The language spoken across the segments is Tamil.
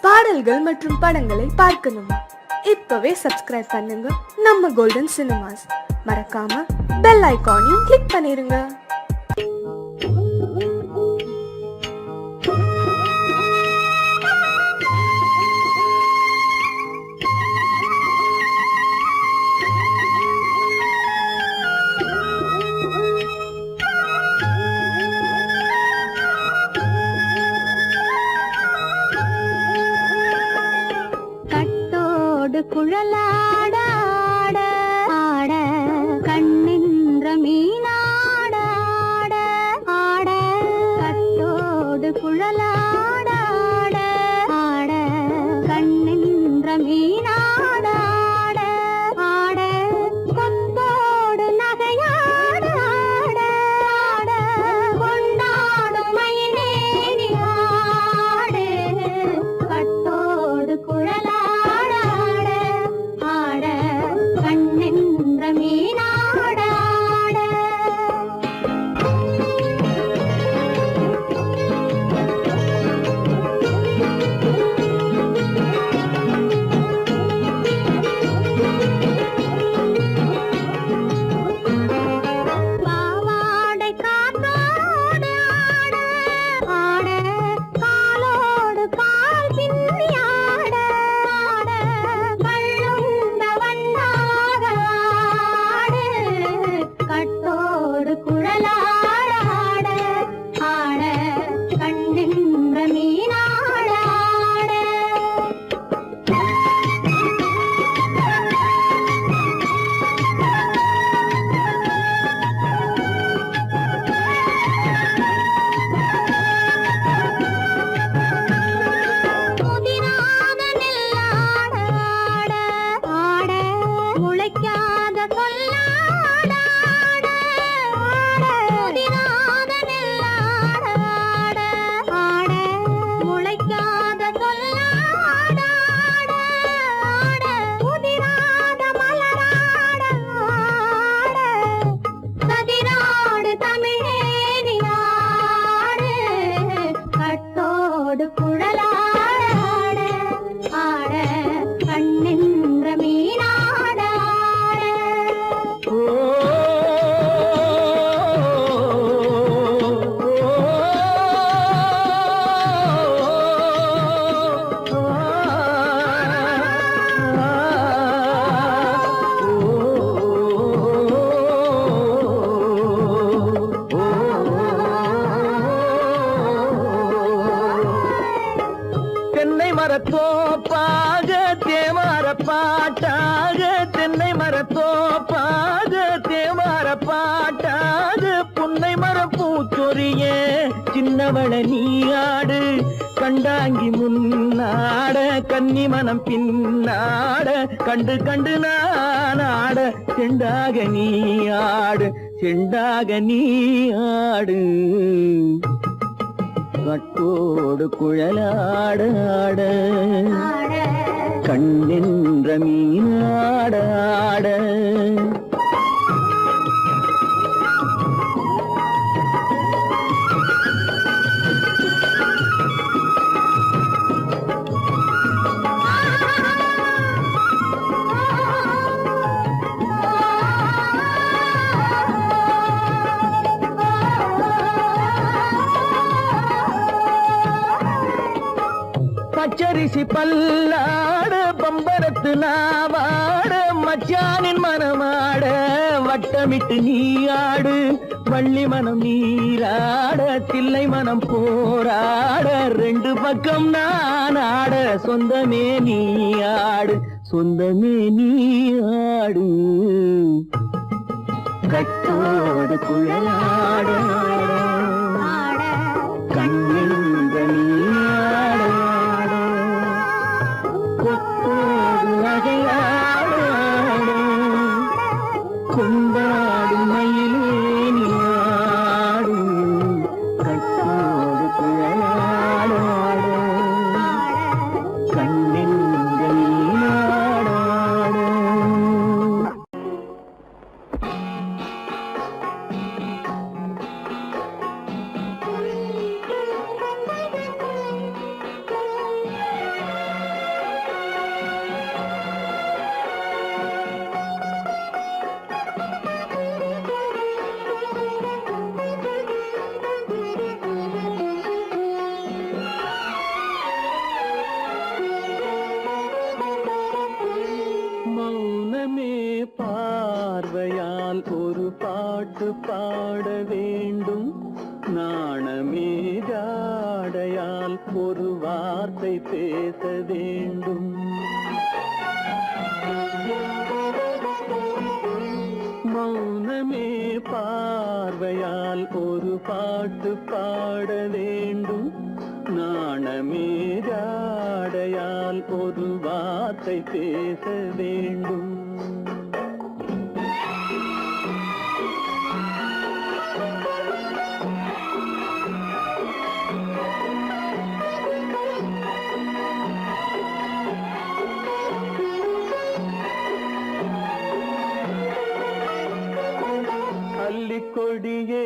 பாடல்கள் மற்றும் படங்களை பார்க்கணுமா? இப்பவே சப்ஸ்கிரைப் பண்ணுங்க நம்ம கோல்டன் சினிமாஸ். மறக்காம பெல் ஐகானையும் கிளிக் பண்ணிருங்க. குழலாட ஆட ஆட கண்ணின்ற மீனாட ஆட ஆட கட்டோடு குழலாட ஆட ஆட கண்ணின்ற மீனாட ஆட ஆட கொத்தோடு நகையாட ஆட ஆட கொண்டாடும் மயிலேறி ஆடு கட்டோடு குழலாட மரத்தோப்பாக தேமார பாட்டாக தென்னை மரத்தோப்பாக தேமார பாட்டாக புன்னை மர பூச்சொரிய சின்னவள நீயாடு கண்டாங்கி முன்னாட கன்னி மனம் பின்னாட கண்டு கண்டு நானாட செண்டாக நீயாடு செண்டாக நீயாடு கட்டோடு குழலாட கண்ணின்ற மீனாட பச்சரிசி பல்லாட பம்பரத்து நாவாட மச்சானின் மனமாட வட்டமிட்டு நீயாடு வள்ளி மனம் நீராட தில்லை மனம் போராட ரெண்டு பக்கம் நான் ஆட சொந்தமே நீயாடு சொந்தமே நீயாடு கட்டோடு குழலாட கண்ணின்ற நீயாட கொண்டாடு மயிலேனியாடு கட்டோடு குழலாட கண்ணின்ற நீயாட பாட்டு பாட வேண்டும். நாணமே ஜாடையால் ஒரு வார்த்தை பேச வேண்டும். மௌனமே பார்வையால் ஒரு பாட்டு பாட வேண்டும். நாணமே ஜாடையால் ஒரு வார்த்தை பேச வேண்டும். கொடியே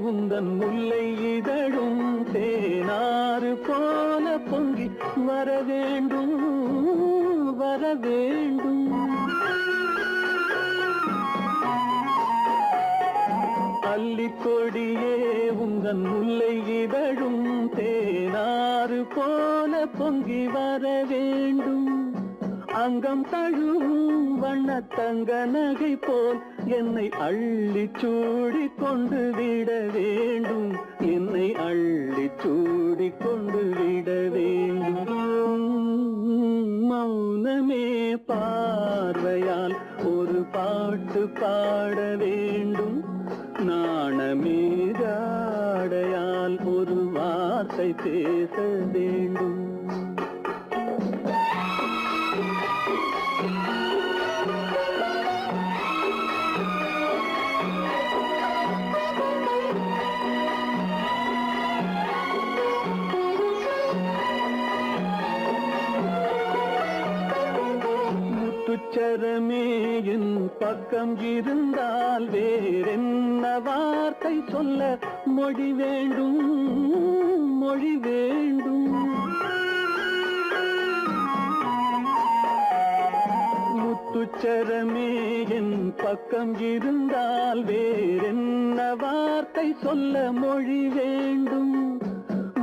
உந்தன் முல்லை இதழும் தேனாறு போல பொங்கி வர வேண்டும், வர வேண்டும். அல்லிக்கொடியே உந்தன் முல்லை இதழும் தேனாறு போல பொங்கி வர வேண்டும். அங்கம் தழுவும் வண்ணத்தங்க நகை போல் என்னை அள்ளி சூடி கொண்டு விட வேண்டும். என்னை அள்ளி சூடி கொண்டு விட வேண்டும். மௌனமே பார்வையால் ஒரு பாட்டு பாட வேண்டும். நாணமே ஜாடையால் ஒரு வார்த்தை பேச வேண்டும். முத்துச்சரமே என் பக்கம் இருந்தால் வேறென்ன வார்த்தை சொல்ல மொழி வேண்டும், மொழி வேண்டும். முத்துச்சரமே என் பக்கம் இருந்தால் வேறென்ன வார்த்தை சொல்ல மொழி வேண்டும்.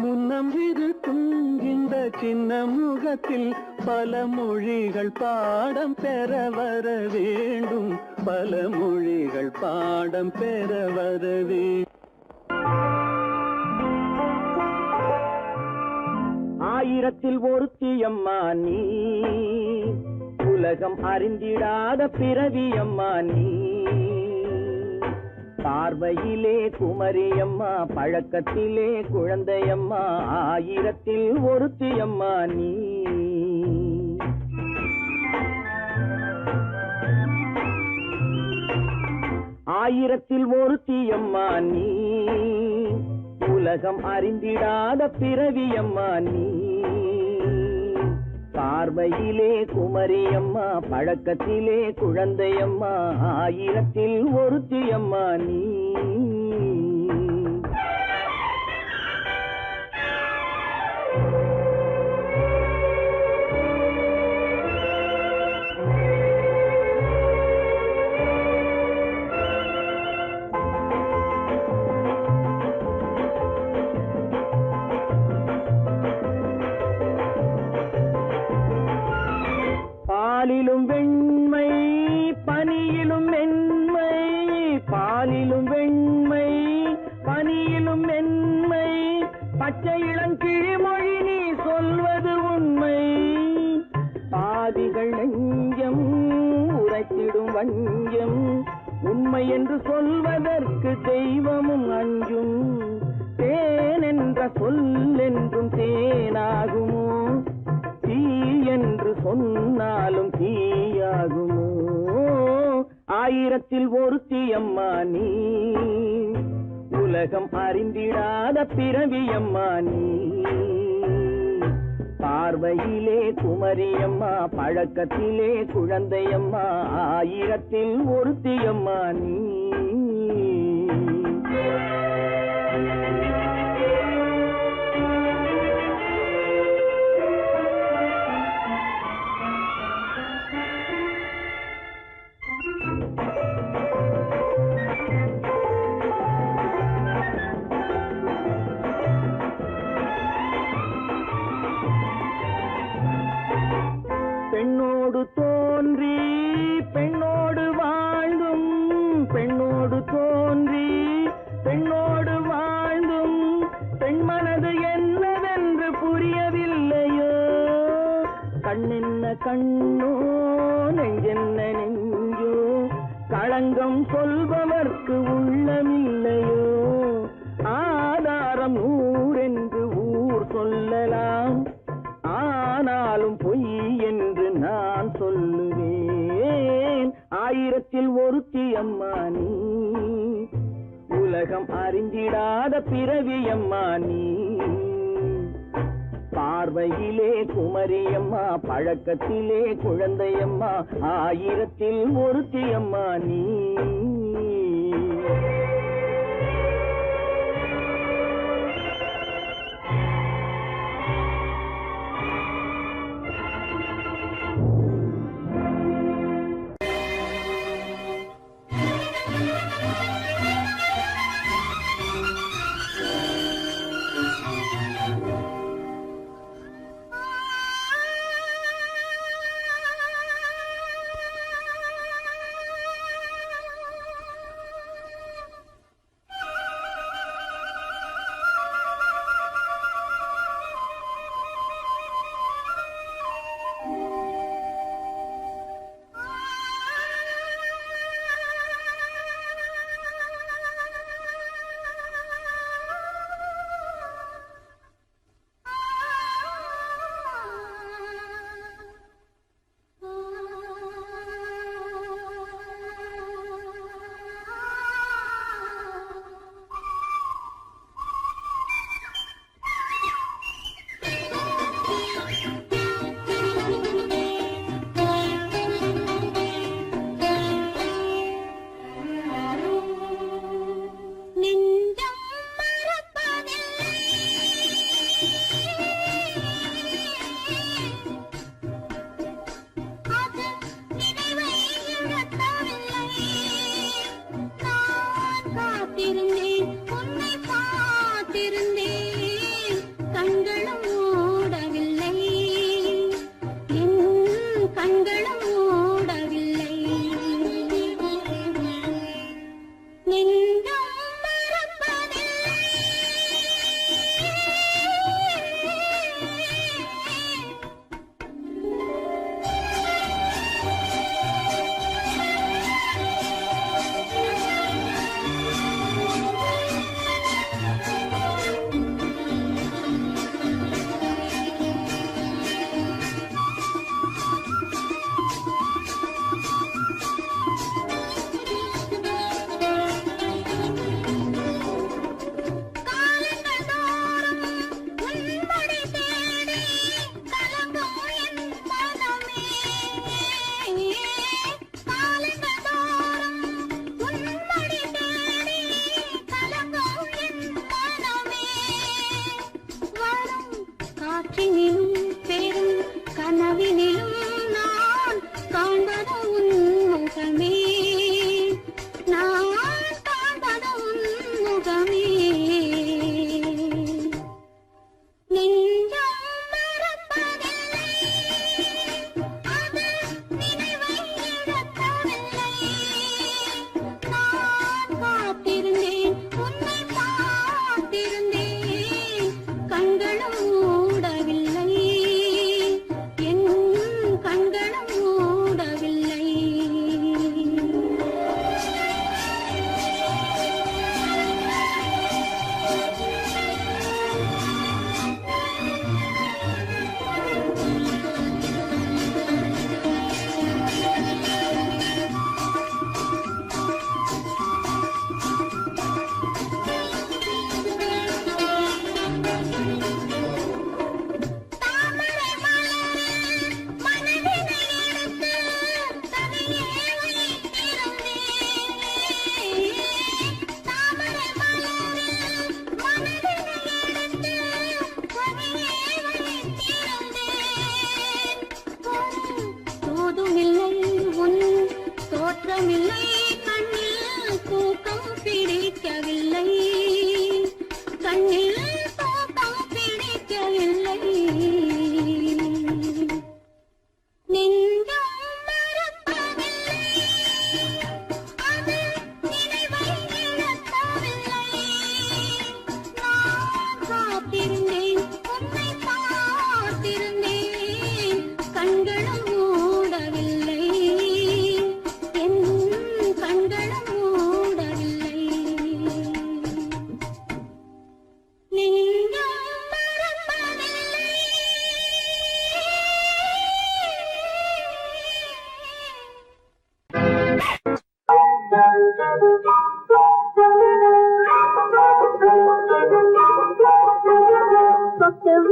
முன்னம் இருக்கும் இந்த சின்ன முகத்தில் பல மொழிகள் பாடம் பெற வர வேண்டும். பல மொழிகள் பாடம் பெற வர வேண்டும். ஆயிரத்தில் ஒருத்தியம்மா நீ, உலகம் அறிந்திடாத பிறவியம்மா நீ. பார்வையிலே குமரியம்மா, பழக்கத்திலே குழந்தையம்மா. ஆயிரத்தில் ஒருத்தியம்மா நீ. ஆயிரத்தில் ஒருத்தியம்மா நீ, உலகம் அறிந்திடாத பிறவியம்மா நீ. பார்வையிலே குமரியம்மா, பழக்கத்திலே குழந்தையம்மா. ஆயிரத்தில் ஒருத்தியம்மா நீ. பாலிலும் வெண்மை பனியிலும் மென்மை, பாலிலும் வெண்மை பனியிலும் மென்மை. பச்சை இளங்கிழிமொழி நீ சொல்வது உண்மை. பாதிகள் நெஞ்சம் உரைத்திடும் வஞ்சம், உண்மை என்று சொல்வதற்கு தெய்வமும் அஞ்சும். தேன் என்ற சொல் என்றும் தேனாகுமோ, தீ என்று சொன்னாலும் தீயாகுமோ. ஆயிரத்தில் ஒருத்தியம்மா நீ, உலகம் அறிந்திடாத பிறவியம்மா நீ. பார்வையிலே குமரியம்மா, பழக்கத்திலே குழந்தையம்மா. ஆயிரத்தில் ஒருத்தியம்மா நீ. பெண்ணோடு தோன்றி பெண்ணோடு வாழ்ந்தும், பெண்ணோடு தோன்றி கண்ணோ நெஞ்சென்ன நெஞ்சோ களங்கம் சொல்பவர்க்கு உள்ளமில்லையோ ஆதாரம் ஊரென்று ஊர் சொல்லலாம் ஆனாலும் பொய் என்று நான் சொல்லுவேன் ஆயிரத்தில் ஒருத்தி அம்மா நீ உலகம் அறிந்திடாத பிறவி அம்மா நீ பார்வையிலே குமரியம்மா பழக்கத்திலே குழந்தையம்மா ஆயிரத்தில் ஒருத்தி அம்மா நீ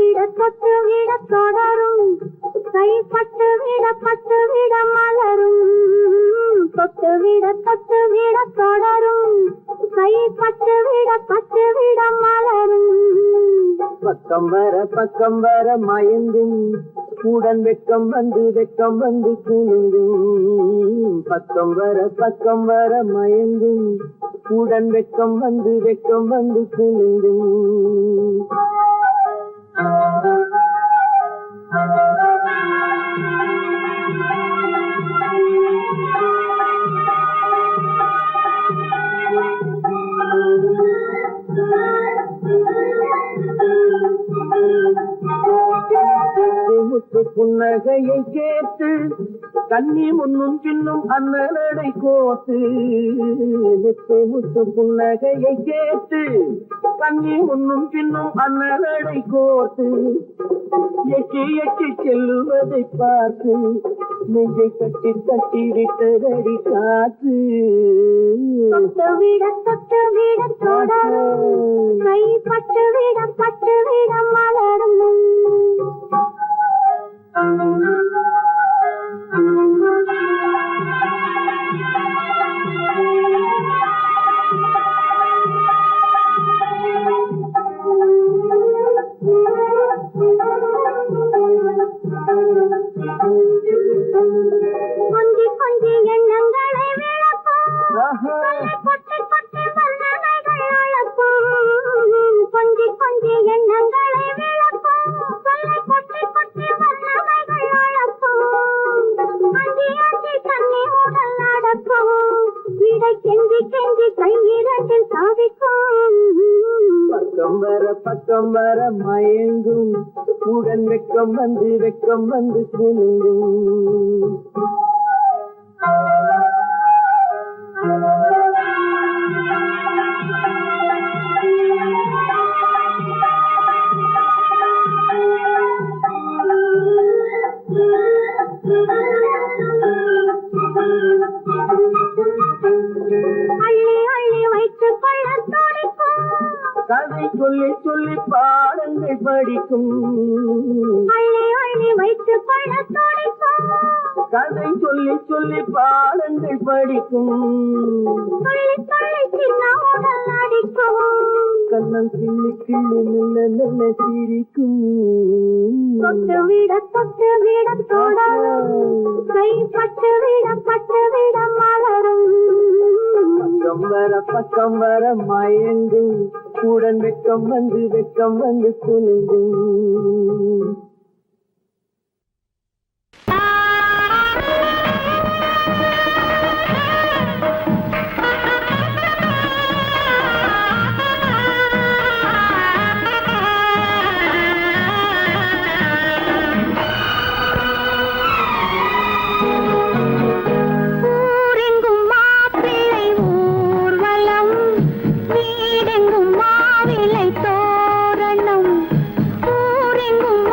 விட தொட்டு விட தொடரும் கைப்பட்டு விட மலரும் தொட்டு விட தொடரும் கைப்பட்டு விட மலரும் பக்கம் வர மயங்கும் உடன் வெக்கம் வந்து குலுங்கும் பக்கம் வர மயங்கும் உடன் வெக்கம் வந்து குலுங்கும் முத்து புன்னகையை கேட்டு கண்ணி முன்னும் பின்னும் அண்ணலடை கோத்து முத்து புன்னகையை கேட்டு கண்ணி முன்னும் பின்னும் அண்ணலடை கோத்து எட்டி செல்லுவதை பார்த்து நெஞ்சை கட்டி விட்டதடி காத்து தொட்டு விட தொடரும் கைப்பட்டு விட மலரும் கொஞ்சி எண்ணங்களை விளக்கும் கொட்டி வல்லமைகள் அழப்பும் கொஞ்சி எண்ணங்களை விளக்கும் கொட்டி வல்லமைகள் அழப்பும் அஞ்சி தண்ணி உடல் நடக்கும் விடை கெஞ்சி கையிரண்டில் சாதிக்கும் பக்கம் வர மயங்கும் உடன் வெக்கம் வந்து குலுங்கும் அள்ளி வைத்துக் கொள்ள துடிக்கும் கதை சொல்லி பாடங்கள் படிக்கும் அள்ளி வைத்துக் கொள்ள துடிக்கும் கதை சொல்லி பாடங்கள் படிக்கும் சொல்லி சின்ன உடல் அடிக்கும் கண்ணம் கிள்ளி நல்ல சிரிக்கும் தொட்டு விட தொடரும் கைப்பட்டு விட மலரும் பக்கம் வர மயங்கும் உடன் வெக்கம் வந்து குலுங்கும் வீடெங்கும் மாவிலை தோரணம் ஊரெங்கும்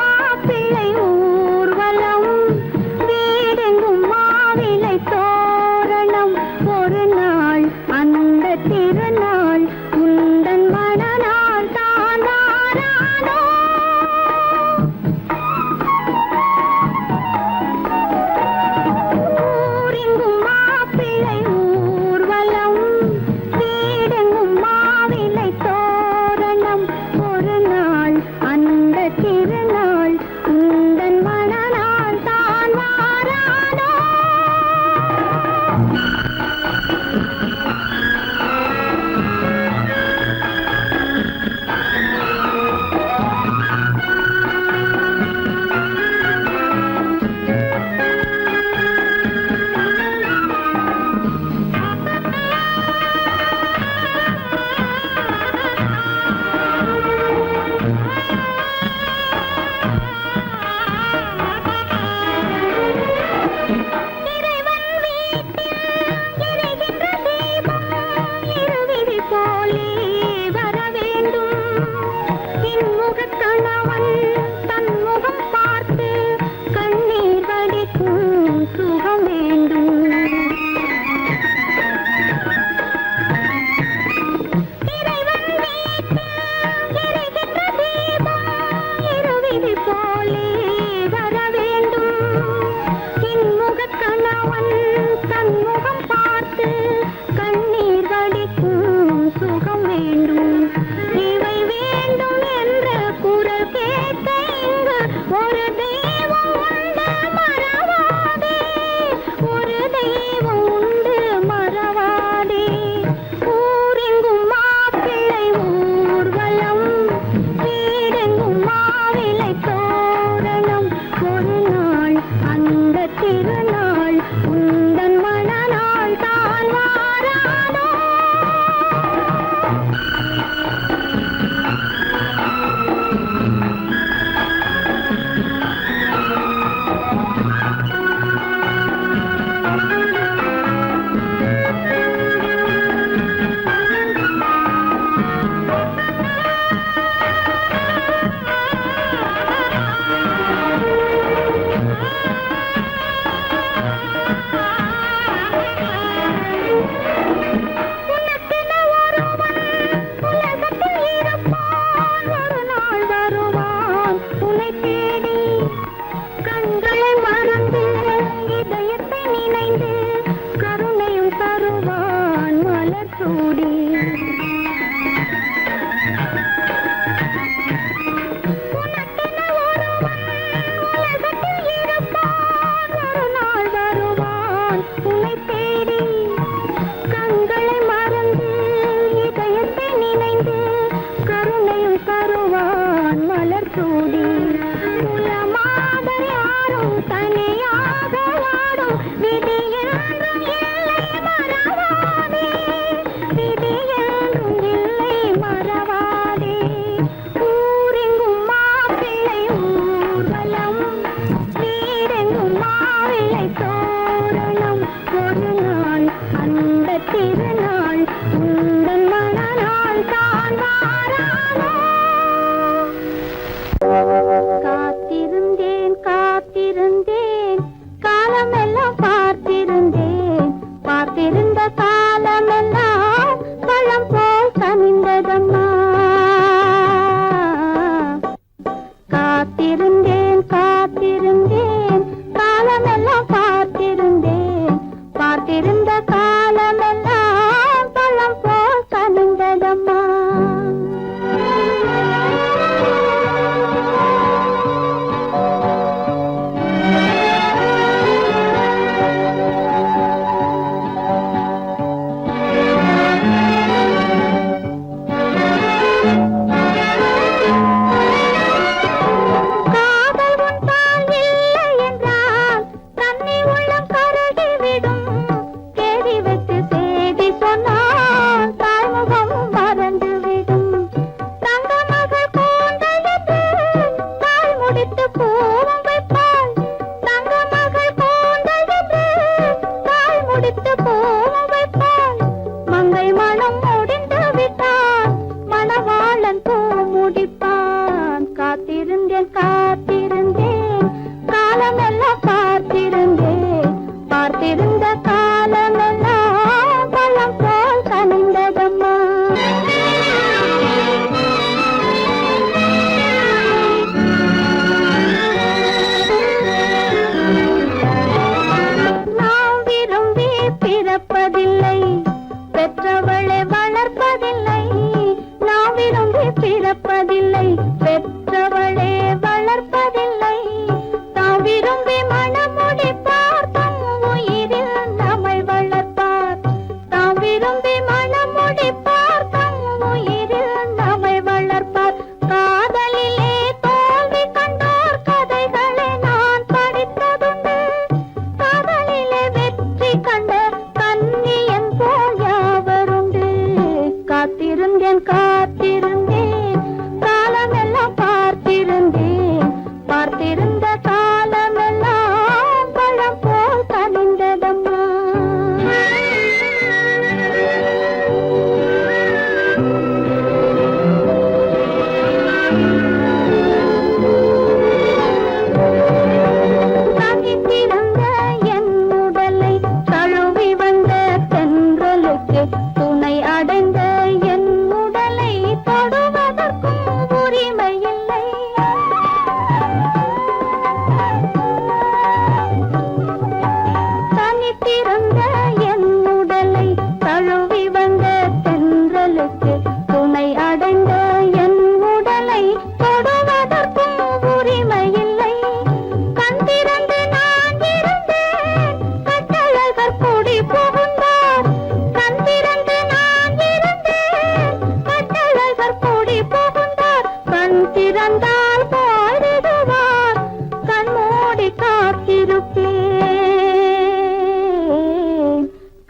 காத்திருப்பேன்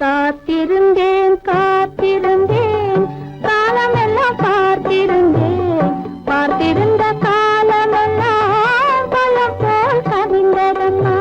காத்திருந்தேன் காத்திருந்தேன் காலமெல்லாம் பார்த்திருந்தேன் பார்த்திருந்த காலமெல்லாம் பழம் போல் கவிந்ததம்மா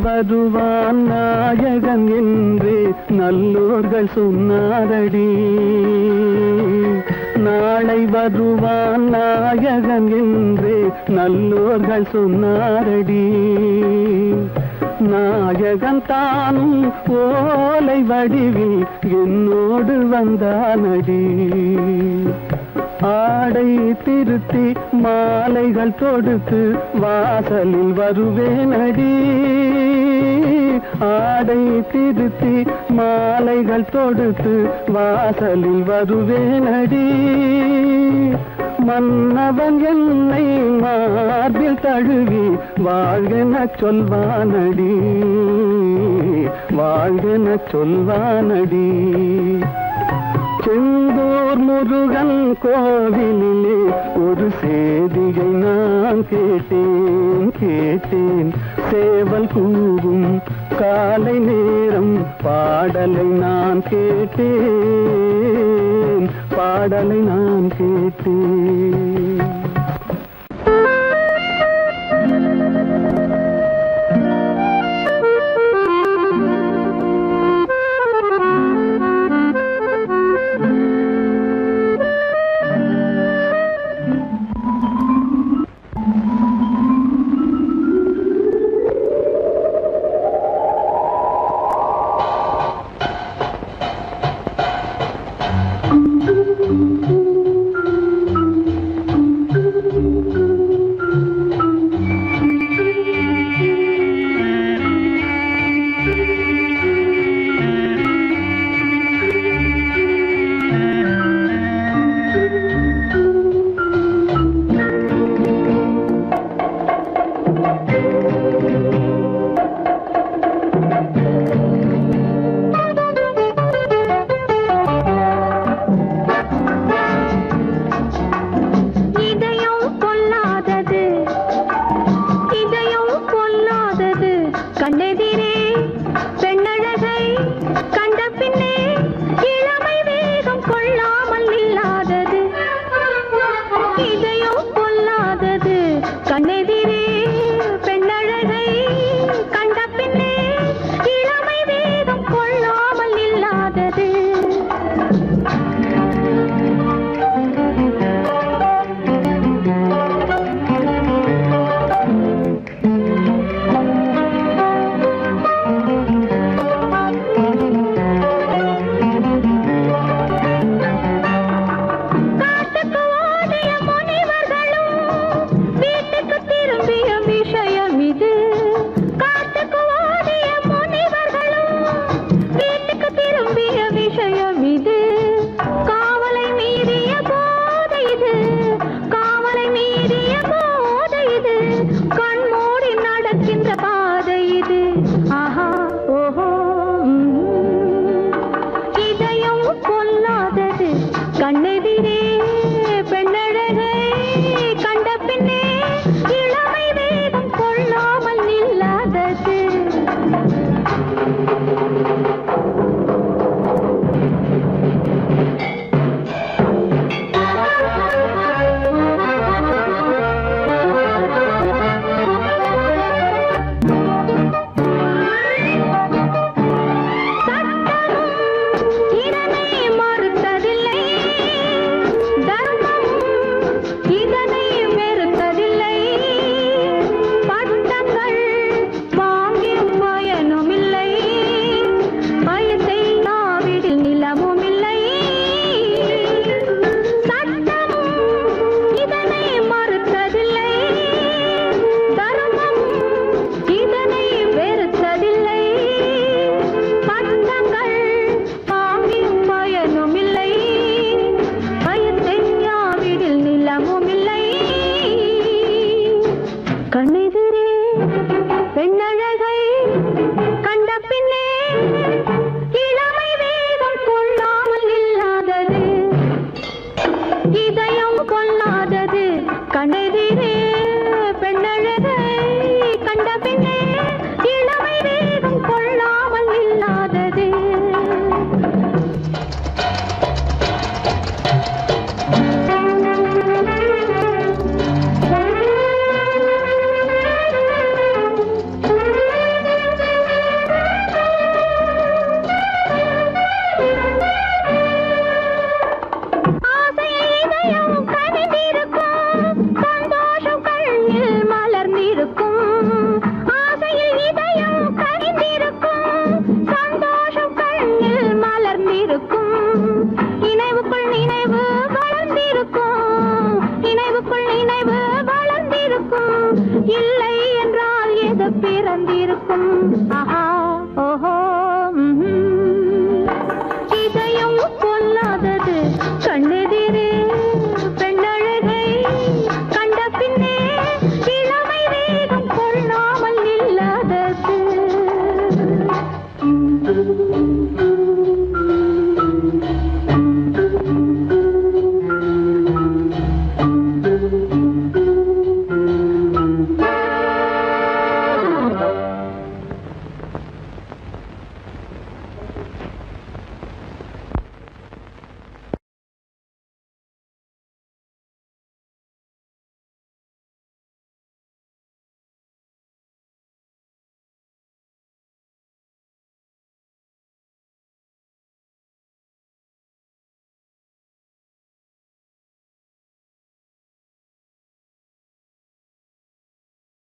வருவான் நாயகன் என்று நல்லோர்கள் சொன்னாரடி. நாளை வருவான் நாயகன் என்று நல்லோர்கள் சொன்னாரடி. நாயகன் தானும் ஓலை வடிவில் என்னோடு வந்தானடி. ஆடை திருத்தி மாலைகள் தொடுத்து வாசலில் வருவேனடி. ஆடை திருத்தி மாலைகள் தொடுத்து வாசலில் வருவேனடி. மன்னவன் என்னை மார்பில் தழுவி வாழ்கென சொல்வானடி. வாழ்கென சொல்வானடி. செந்தூர் முருகன் கோவிலிலே ஒரு செய்தியை நான் கேட்டேன். சேவல் கூவும் காலை நேரம் பாடலை நான் கேட்டேன், பாடலை நான் கேட்டேன்.